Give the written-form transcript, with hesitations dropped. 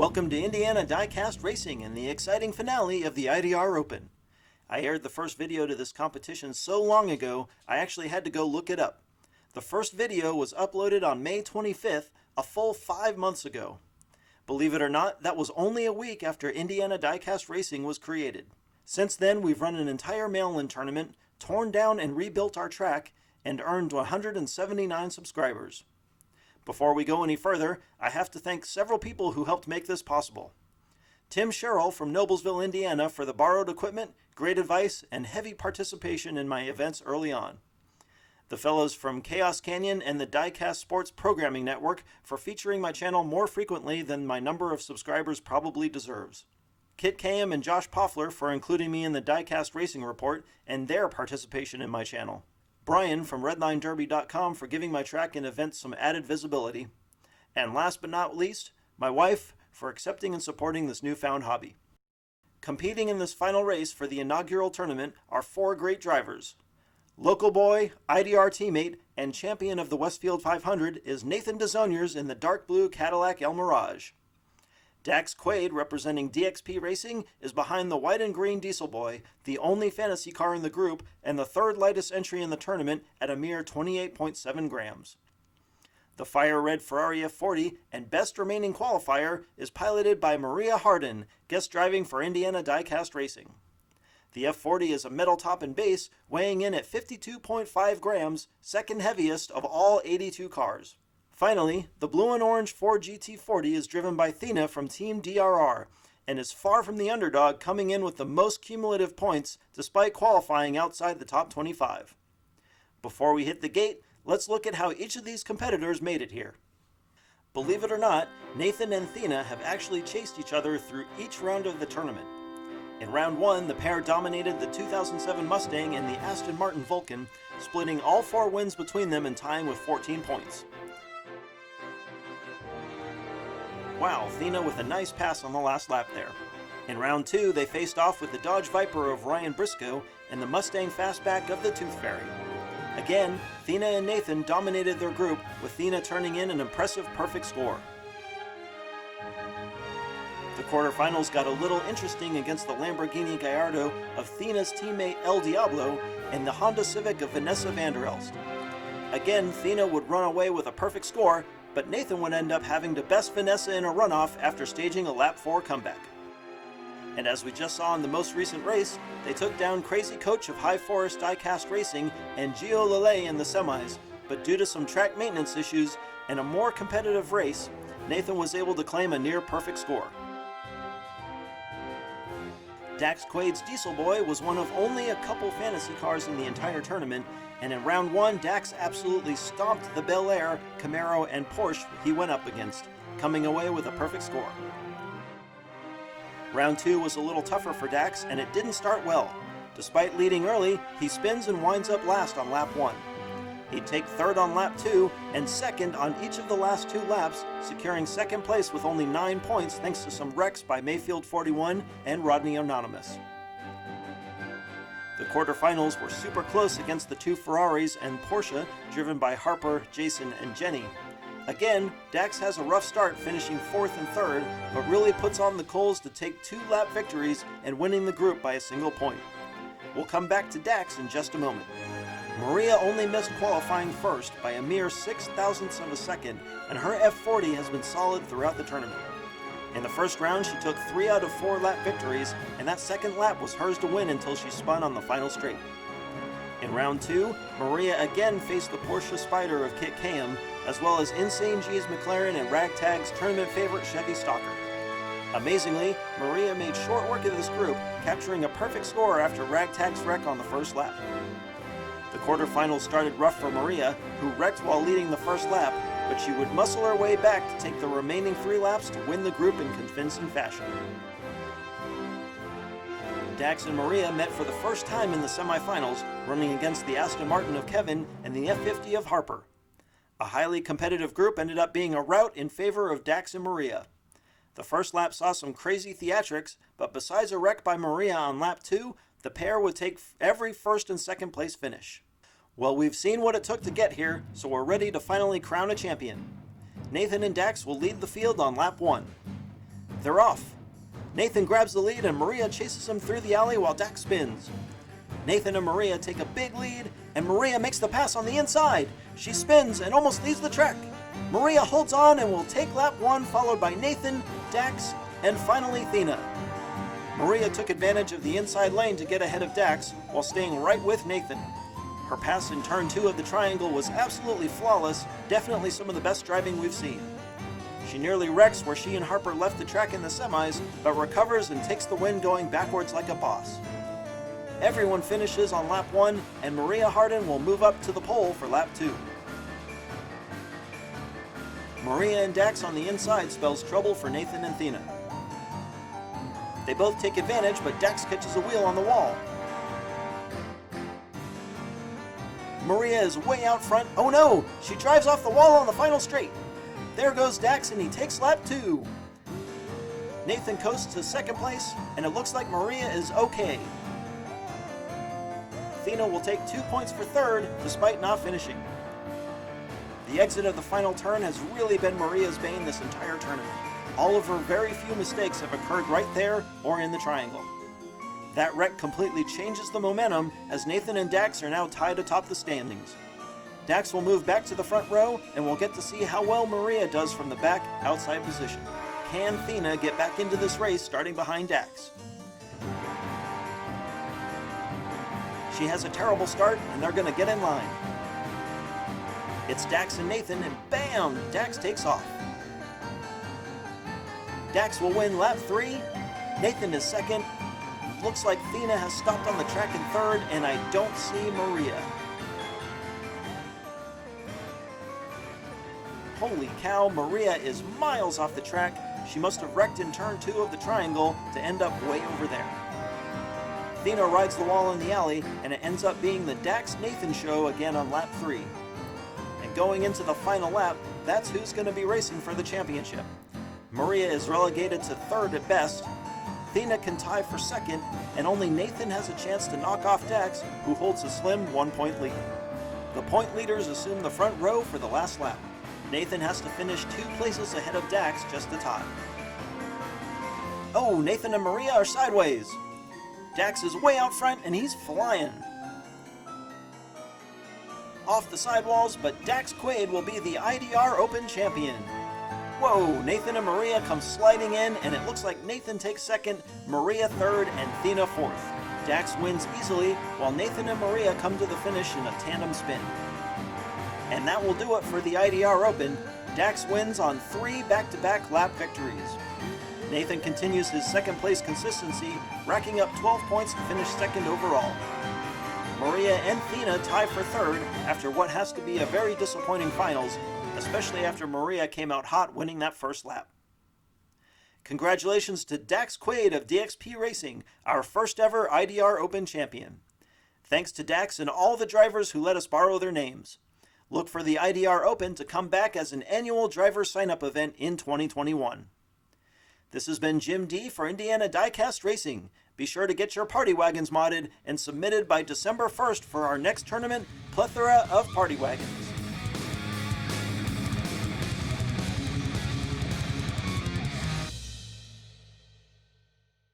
Welcome to Indiana Diecast Racing and the exciting finale of the IDR Open. I aired the first video to this competition so long ago, I actually had to go look it up. The first video was uploaded on May 25th, a full 5 months ago. Believe it or not, that was only a week after Indiana Diecast Racing was created. Since then, we've run an entire mail-in tournament, torn down and rebuilt our track, and earned 179 subscribers. Before we go any further, I have to thank several people who helped make this possible. Tim Sherrill from Noblesville, Indiana for the borrowed equipment, great advice, and heavy participation in my events early on. The fellows from Chaos Canyon and the Diecast Sports Programming Network for featuring my channel more frequently than my number of subscribers probably deserves. Kit Kayam and Josh Poffler for including me in the Diecast Racing Report and their participation in my channel. Brian from RedlineDerby.com for giving my track and event some added visibility. And last but not least, my wife for accepting and supporting this newfound hobby. Competing in this final race for the inaugural tournament are 4 great drivers. Local boy, IDR teammate, and champion of the Westfield 500 is Nathan DeZoniers in the dark blue Cadillac El Mirage. Dax Quaid, representing DXP Racing, is behind the white and green Diesel Boy, the only fantasy car in the group, and the third lightest entry in the tournament at a mere 28.7 grams. The fire red Ferrari F40 and best remaining qualifier is piloted by Maria Hardin, guest driving for Indiana Diecast Racing. The F40 is a metal top and base, weighing in at 52.5 grams, second heaviest of all 82 cars. Finally, the blue and orange Ford GT40 is driven by Thina from Team DRR and is far from the underdog, coming in with the most cumulative points despite qualifying outside the top 25. Before we hit the gate, let's look at how each of these competitors made it here. Believe it or not, Nathan and Thina have actually chased each other through each round of the tournament. In round 1, the pair dominated the 2007 Mustang and the Aston Martin Vulcan, splitting all 4 wins between them and tying with 14 points. Wow, Thina with a nice pass on the last lap there. In round 2, they faced off with the Dodge Viper of Ryan Briscoe and the Mustang Fastback of the Tooth Fairy. Again, Thina and Nathan dominated their group, with Thina turning in an impressive perfect score. The quarterfinals got a little interesting against the Lamborghini Gallardo of Thina's teammate El Diablo and the Honda Civic of Vanessa Vanderelst. Again, Thina would run away with a perfect score, but Nathan would end up having to best Vanessa in a runoff after staging a lap 4 comeback. And as we just saw in the most recent race, they took down Crazy Coach of High Forest Diecast Racing and Gio Lele in the semis, but due to some track maintenance issues and a more competitive race, Nathan was able to claim a near-perfect score. Dax Quaid's Diesel Boy was one of only a couple fantasy cars in the entire tournament, and in round 1, Dax absolutely stomped the Bel Air, Camaro, and Porsche he went up against, coming away with a perfect score. Round 2 was a little tougher for Dax, and it didn't start well. Despite leading early, he spins and winds up last on lap 1. He'd take 3rd on lap 2 and 2nd on each of the last 2 laps, securing 2nd place with only 9 points thanks to some wrecks by Mayfield 41 and Rodney Anonymous. The quarterfinals were super close against the 2 Ferraris and Porsche, driven by Harper, Jason, and Jenny. Again, Dax has a rough start, finishing 4th and 3rd, but really puts on the coals to take 2-lap victories and winning the group by a single point. We'll come back to Dax in just a moment. Maria only missed qualifying first by a mere 0.06 of a second, and her F40 has been solid throughout the tournament. In the first round, she took 3 out of 4 lap victories, and that second lap was hers to win until she spun on the final straight. In round 2, Maria again faced the Porsche Spider of Kit Kayam, as well as Insane G's McLaren and Ragtag's tournament favorite Chevy Stalker. Amazingly, Maria made short work of this group, capturing a perfect score after Ragtag's wreck on the first lap. The quarterfinals started rough for Maria, who wrecked while leading the first lap, but she would muscle her way back to take the remaining 3 laps to win the group in convincing fashion. Dax and Maria met for the first time in the semifinals, running against the Aston Martin of Kevin and the F50 of Harper. A highly competitive group ended up being a rout in favor of Dax and Maria. The first lap saw some crazy theatrics, but besides a wreck by Maria on lap 2, the pair would take every 1st and 2nd place finish. Well, we've seen what it took to get here, so we're ready to finally crown a champion. Nathan and Dax will lead the field on lap 1. They're off. Nathan grabs the lead and Maria chases him through the alley while Dax spins. Nathan and Maria take a big lead, and Maria makes the pass on the inside. She spins and almost leaves the track. Maria holds on and will take lap 1, followed by Nathan, Dax, and finally Thina. Maria took advantage of the inside lane to get ahead of Dax while staying right with Nathan. Her pass in turn 2 of the triangle was absolutely flawless, definitely some of the best driving we've seen. She nearly wrecks where she and Harper left the track in the semis, but recovers and takes the win going backwards like a boss. Everyone finishes on lap 1, and Maria Harden will move up to the pole for lap 2. Maria and Dax on the inside spells trouble for Nathan and Thina. They both take advantage, but Dax catches a wheel on the wall. Maria is way out front. Oh no! She drives off the wall on the final straight. There goes Dax, and he takes lap 2. Nathan coasts to second place, and it looks like Maria is okay. Thina will take 2 points for third, despite not finishing. The exit of the final turn has really been Maria's bane this entire tournament. All of her very few mistakes have occurred right there or in the triangle. That wreck completely changes the momentum, as Nathan and Dax are now tied atop the standings. Dax will move back to the front row, and we'll get to see how well Maria does from the back outside position. Can Thina get back into this race starting behind Dax? She has a terrible start, and they're going to get in line. It's Dax and Nathan, and bam! Dax takes off. Dax will win lap 3. Nathan is second. Looks like Thina has stopped on the track in third, and I don't see Maria. Holy cow, Maria is miles off the track. She must have wrecked in turn 2 of the triangle to end up way over there. Thina rides the wall in the alley, and it ends up being the Dax-Nathan show again on lap 3. And going into the final lap, that's who's going to be racing for the championship. Maria is relegated to third at best. Thina can tie for second, and only Nathan has a chance to knock off Dax, who holds a slim 1-point lead. The point leaders assume the front row for the last lap. Nathan has to finish 2 places ahead of Dax just to tie. Oh, Nathan and Maria are sideways. Dax is way out front, and he's flying. Off the sidewalls, but Dax Quaid will be the IDR Open champion. Whoa, Nathan and Maria come sliding in, and it looks like Nathan takes second, Maria third, and Thina fourth. Dax wins easily, while Nathan and Maria come to the finish in a tandem spin. And that will do it for the IDR Open. Dax wins on 3 back-to-back lap victories. Nathan continues his second place consistency, racking up 12 points to finish second overall. Maria and Thina tie for third after what has to be a very disappointing finals, especially after Maria came out hot winning that first lap. Congratulations to Dax Quaid of DXP Racing, our first ever IDR Open champion. Thanks to Dax and all the drivers who let us borrow their names. Look for the IDR Open to come back as an annual driver sign-up event in 2021. This has been Jim D for Indiana Diecast Racing. Be sure to get your party wagons modded and submitted by December 1st for our next tournament, Plethora of Party Wagons.